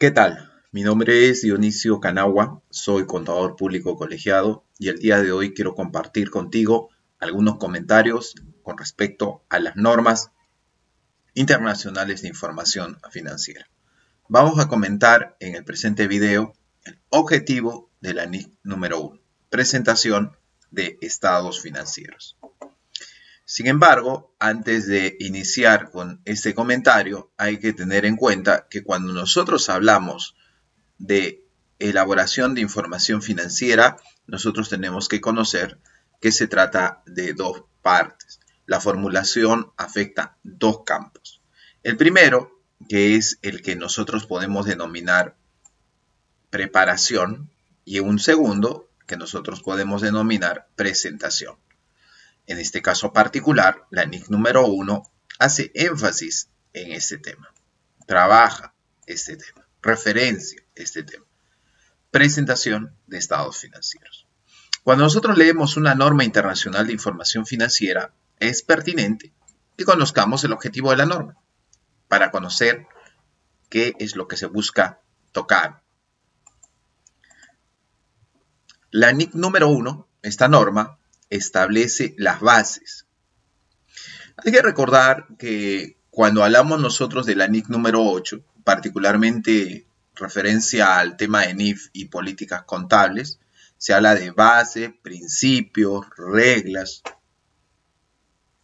¿Qué tal? Mi nombre es Dionisio Canagua, soy contador público colegiado y el día de hoy quiero compartir contigo algunos comentarios con respecto a las normas internacionales de información financiera. Vamos a comentar en el presente video el objetivo de la NIC número 1, presentación de estados financieros. Sin embargo, antes de iniciar con este comentario, hay que tener en cuenta que cuando nosotros hablamos de elaboración de información financiera, nosotros tenemos que conocer que se trata de dos partes. La formulación afecta dos campos. El primero, que es el que nosotros podemos denominar preparación, y un segundo, que nosotros podemos denominar presentación. En este caso particular, la NIC número 1 hace énfasis en este tema, trabaja este tema, referencia este tema, presentación de estados financieros. Cuando nosotros leemos una norma internacional de información financiera, es pertinente que conozcamos el objetivo de la norma para conocer qué es lo que se busca tocar. La NIC número 1, esta norma, establece las bases. Hay que recordar que cuando hablamos nosotros de la NIC número 8, particularmente referencia al tema de NIF y políticas contables, se habla de base, principios, reglas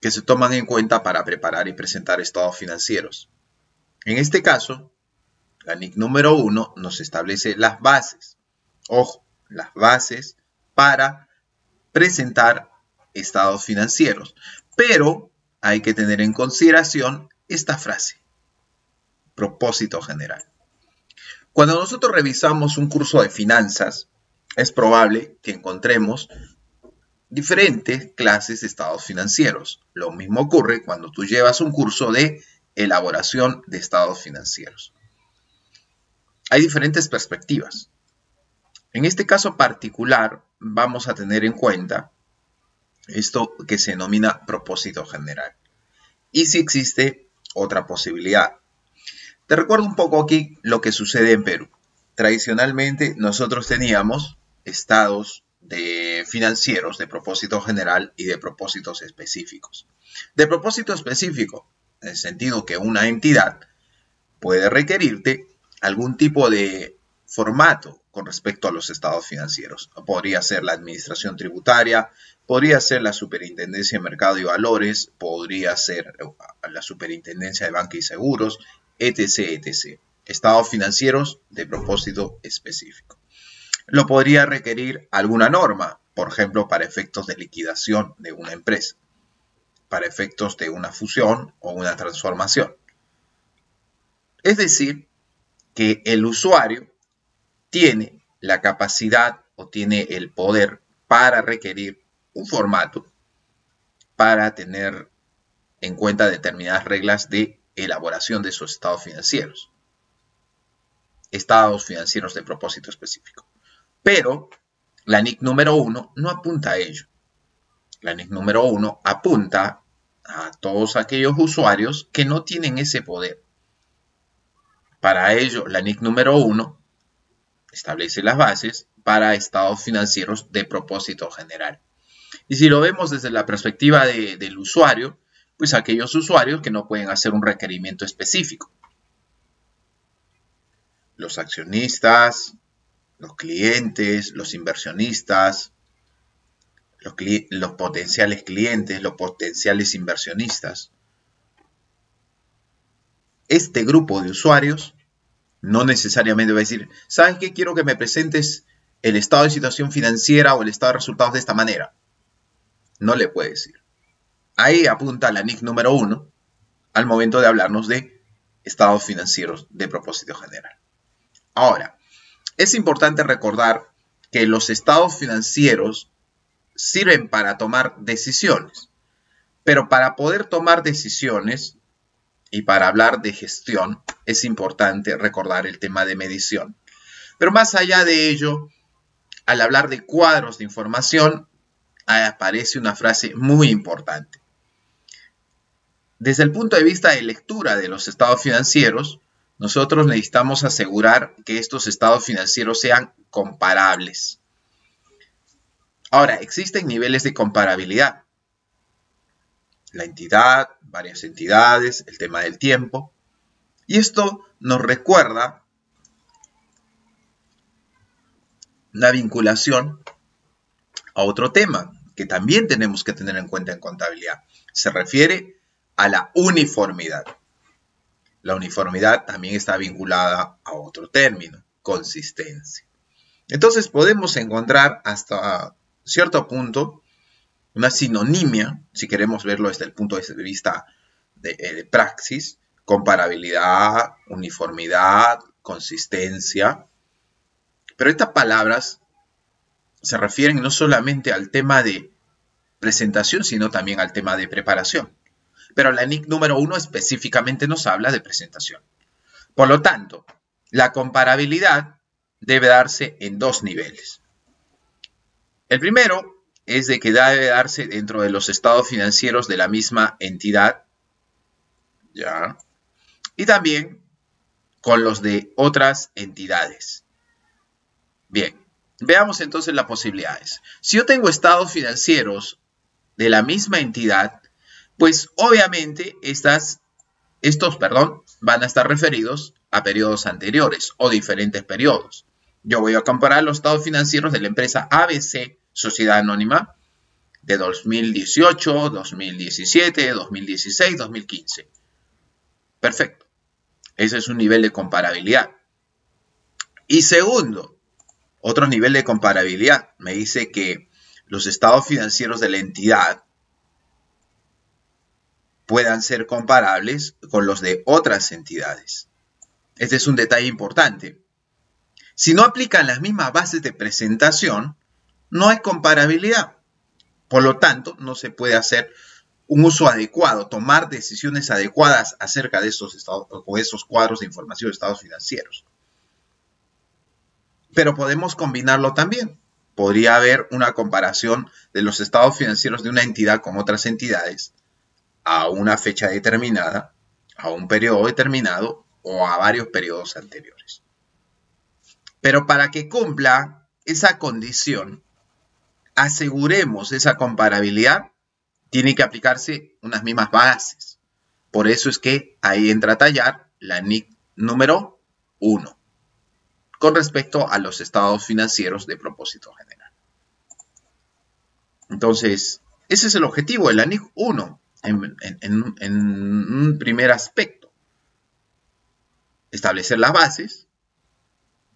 que se toman en cuenta para preparar y presentar estados financieros. En este caso, la NIC número 1 nos establece las bases. Ojo, las bases para presentar estados financieros. Pero hay que tener en consideración esta frase, propósito general. Cuando nosotros revisamos un curso de finanzas, es probable que encontremos diferentes clases de estados financieros. Lo mismo ocurre cuando tú llevas un curso de elaboración de estados financieros. Hay diferentes perspectivas. En este caso particular, vamos a tener en cuenta esto que se denomina propósito general. Y si existe otra posibilidad. Te recuerdo un poco aquí lo que sucede en Perú. Tradicionalmente nosotros teníamos estados financieros de propósito general y de propósitos específicos. De propósito específico, en el sentido que una entidad puede requerirte algún tipo de formato con respecto a los estados financieros. Podría ser la administración tributaria, podría ser la superintendencia de mercado y valores, podría ser la superintendencia de banca y seguros, etc., etc. Estados financieros de propósito específico. Lo podría requerir alguna norma, por ejemplo, para efectos de liquidación de una empresa, para efectos de una fusión o una transformación. Es decir, que el usuario tiene la capacidad o tiene el poder para requerir un formato para tener en cuenta determinadas reglas de elaboración de sus estados financieros. Estados financieros de propósito específico. Pero la NIC número 1 no apunta a ello. La NIC número 1 apunta a todos aquellos usuarios que no tienen ese poder. Para ello, la NIC número 1 establece las bases para estados financieros de propósito general. Y si lo vemos desde la perspectiva del usuario, pues aquellos usuarios que no pueden hacer un requerimiento específico. Los accionistas, los clientes, los inversionistas, los potenciales clientes, los potenciales inversionistas. Este grupo de usuarios no necesariamente va a decir, ¿sabes qué? Quiero que me presentes el estado de situación financiera o el estado de resultados de esta manera. No le puede decir. Ahí apunta la NIC número 1 al momento de hablarnos de estados financieros de propósito general. Ahora, es importante recordar que los estados financieros sirven para tomar decisiones, pero para poder tomar decisiones y para hablar de gestión es importante recordar el tema de medición. Pero más allá de ello, al hablar de cuadros de información, aparece una frase muy importante. Desde el punto de vista de lectura de los estados financieros, nosotros necesitamos asegurar que estos estados financieros sean comparables. Ahora, existen niveles de comparabilidad. La entidad, varias entidades, el tema del tiempo. Y esto nos recuerda la vinculación a otro tema que también tenemos que tener en cuenta en contabilidad. Se refiere a la uniformidad. La uniformidad también está vinculada a otro término, consistencia. Entonces podemos encontrar hasta cierto punto una sinonimia, si queremos verlo desde el punto de vista de praxis, comparabilidad, uniformidad, consistencia. Pero estas palabras se refieren no solamente al tema de presentación, sino también al tema de preparación. Pero la NIC número 1 específicamente nos habla de presentación. Por lo tanto, la comparabilidad debe darse en dos niveles. El primero es de que debe darse dentro de los estados financieros de la misma entidad, ¿ya? Y también con los de otras entidades. Bien, veamos entonces las posibilidades. Si yo tengo estados financieros de la misma entidad, pues obviamente estos van a estar referidos a periodos anteriores o diferentes periodos. Yo voy a comparar los estados financieros de la empresa ABC, Sociedad Anónima, de 2018, 2017, 2016, 2015. Perfecto. Ese es un nivel de comparabilidad. Y segundo, otro nivel de comparabilidad me dice que los estados financieros de la entidad puedan ser comparables con los de otras entidades. Este es un detalle importante. Si no aplican las mismas bases de presentación, no hay comparabilidad. Por lo tanto, no se puede hacer un uso adecuado, tomar decisiones adecuadas acerca de estos estados o esos cuadros de información de estados financieros. Pero podemos combinarlo también. Podría haber una comparación de los estados financieros de una entidad con otras entidades a una fecha determinada, a un periodo determinado o a varios periodos anteriores. Pero para que cumpla esa condición, aseguremos esa comparabilidad, tiene que aplicarse unas mismas bases. Por eso es que ahí entra a tallar la NIC número 1 con respecto a los estados financieros de propósito general. Entonces, ese es el objetivo de la NIC 1 en un primer aspecto. Establecer las bases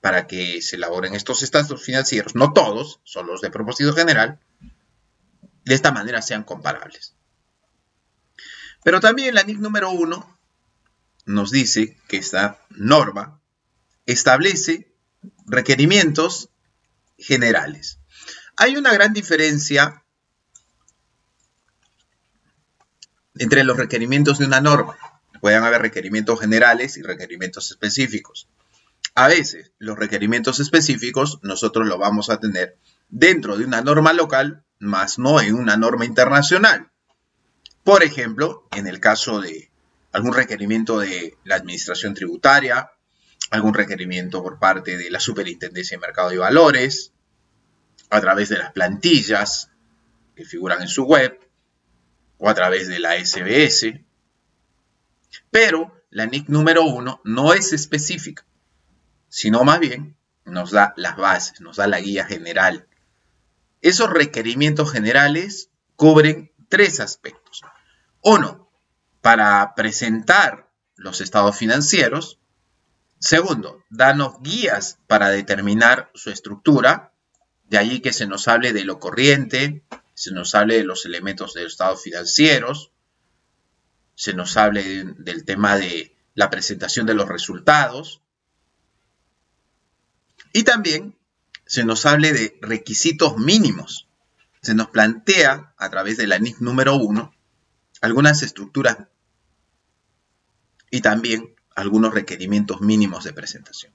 para que se elaboren estos estados financieros, no todos, son los de propósito general, de esta manera sean comparables. Pero también la NIC número 1 nos dice que esta norma establece requerimientos generales. Hay una gran diferencia entre los requerimientos de una norma. Pueden haber requerimientos generales y requerimientos específicos. A veces, los requerimientos específicos nosotros los vamos a tener dentro de una norma local, más no en una norma internacional. Por ejemplo, en el caso de algún requerimiento de la administración tributaria, algún requerimiento por parte de la Superintendencia de Mercado y Valores, a través de las plantillas que figuran en su web, o a través de la SBS. Pero la NIC número 1 no es específica, sino más bien nos da las bases, nos da la guía general. Esos requerimientos generales cubren tres aspectos. Uno, para presentar los estados financieros. Segundo, danos guías para determinar su estructura. De allí que se nos hable de lo corriente, se nos hable de los elementos de los estados financieros, se nos hable del tema de la presentación de los resultados. Y también se nos hable de requisitos mínimos. Se nos plantea a través de la NIC número 1 algunas estructuras y también algunos requerimientos mínimos de presentación.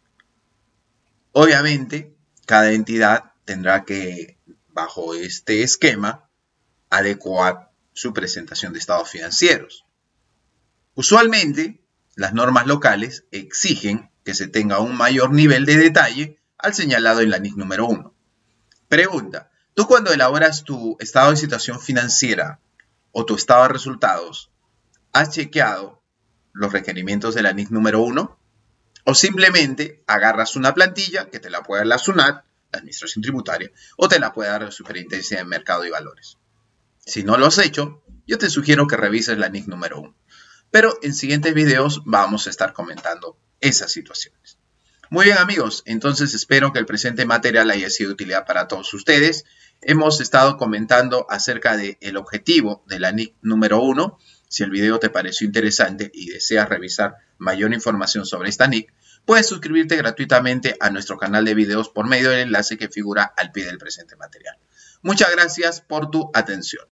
Obviamente, cada entidad tendrá que, bajo este esquema, adecuar su presentación de estados financieros. Usualmente, Las normas locales exigen que se tenga un mayor nivel de detalle al señalado en la NIC número 1. Pregunta, ¿tú cuando elaboras tu estado de situación financiera o tu estado de resultados, has chequeado los requerimientos de la NIC número 1? ¿O simplemente agarras una plantilla que te la puede dar la SUNAT, la Administración Tributaria, o te la puede dar la Superintendencia de Mercado y Valores? Si no lo has hecho, yo te sugiero que revises la NIC número 1. Pero en siguientes videos vamos a estar comentando esas situaciones. Muy bien, amigos, entonces espero que el presente material haya sido de utilidad para todos ustedes. Hemos estado comentando acerca del objetivo de la NIC número 1. Si el video te pareció interesante y deseas revisar mayor información sobre esta NIC, puedes suscribirte gratuitamente a nuestro canal de videos por medio del enlace que figura al pie del presente material. Muchas gracias por tu atención.